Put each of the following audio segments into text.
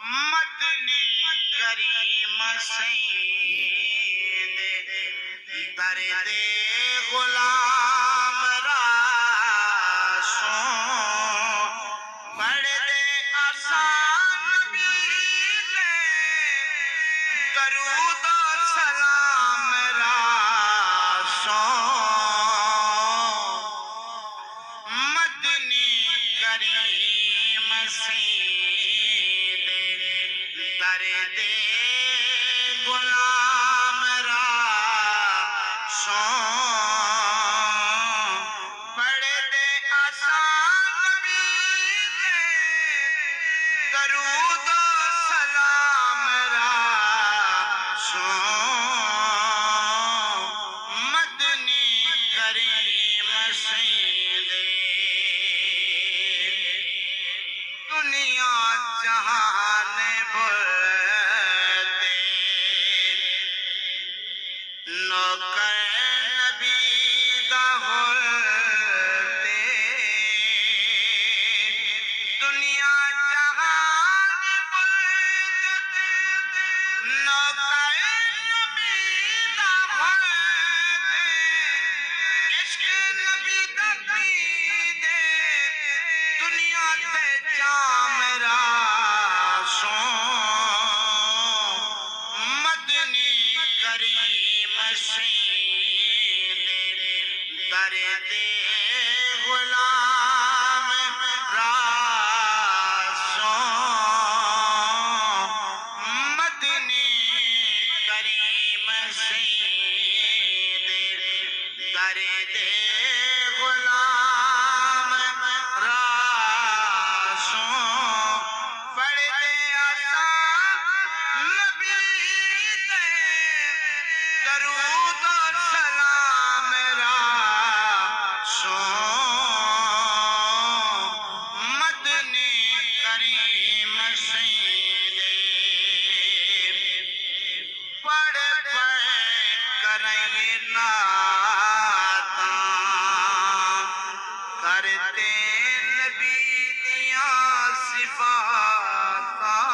مدنی کریم سید درد غلام را سوں پڑھ دے آسان نبی دے درود و سلام را سوں مدنی کریم سید درد غلام را سوں پڑھ دے آسان نبی دے درود و سلام را سوں مدنی کریم سید دنیا جہان بولتے نوکر نبی دا ہوتے دنیا جہان بولتے نوکر نبی دا ہوتے عشق نبی دا پیدے دنیا تے جام را سوں مدنی کریم سید درد غلام را سوں مدنی کریم سید درد غلام را سوں پڑھ دے آسان نبی دے درود و سلام را سوں مدنی کریم سید پڑھ پڑھ کریں نعتاں کرتے نبی دیاں صفاتاں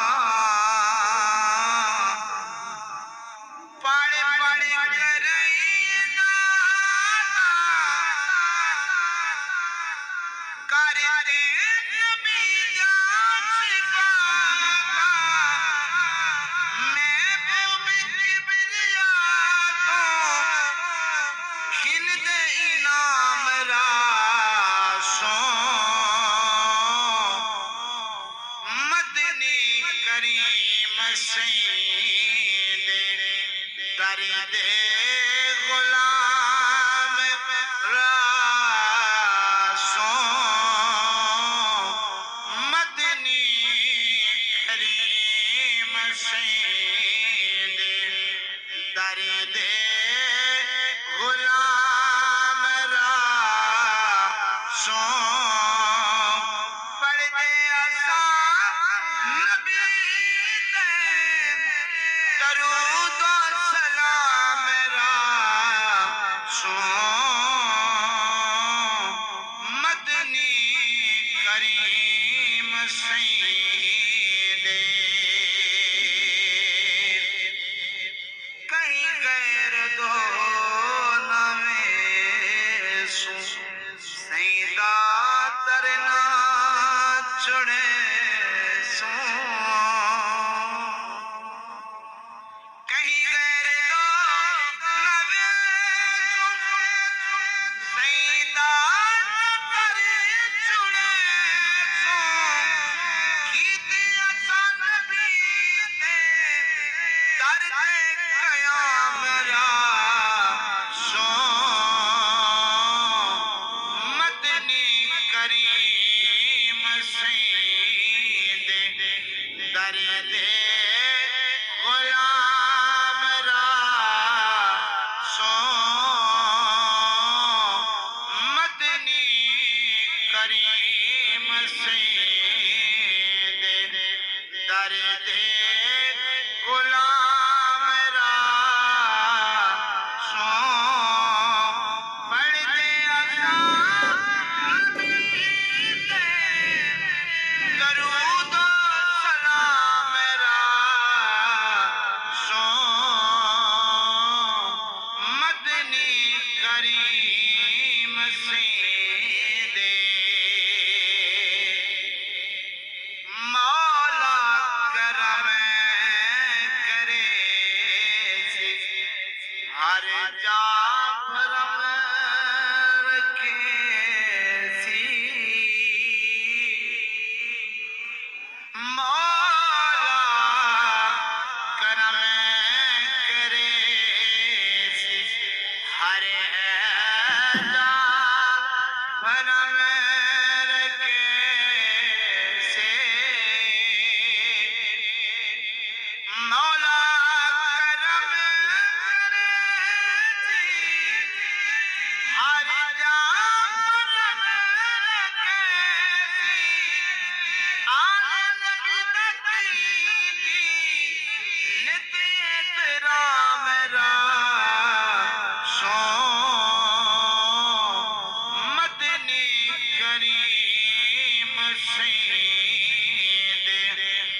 پڑھ پڑھ کریں نعتاں کرتے نبی دیاں صفاتاں محبوب کبریا تو ہند انعام را سوں مدنی کریم سید درد غلام را سوں مدنی کریم سید درد غلام را سوں پڑھ دے آسان نبی دے درود و سلام را سوں مدنی کریم سید کہیں غیر دو نوے سوں سیدہ ترنا چڑے سوں کہیں غیر دو نوے سوں سیدہ ترنا چڑے سوں کیتی آسان نبی دے درد قیام را سوں مدنی کریم سید درد غلام را سوں مدنی کریم سید درد غلام را سوں پڑھ دے آسان نبی دے درود و سلام ہر جا بھرم رکھے سی مولا کرم کرے سی ہر جا بھرم رکھے سے مولا کرم کرے سی ہر جا بھرم رکھے سی آل نبی تکی نت احترام را سو مدنی کریم سے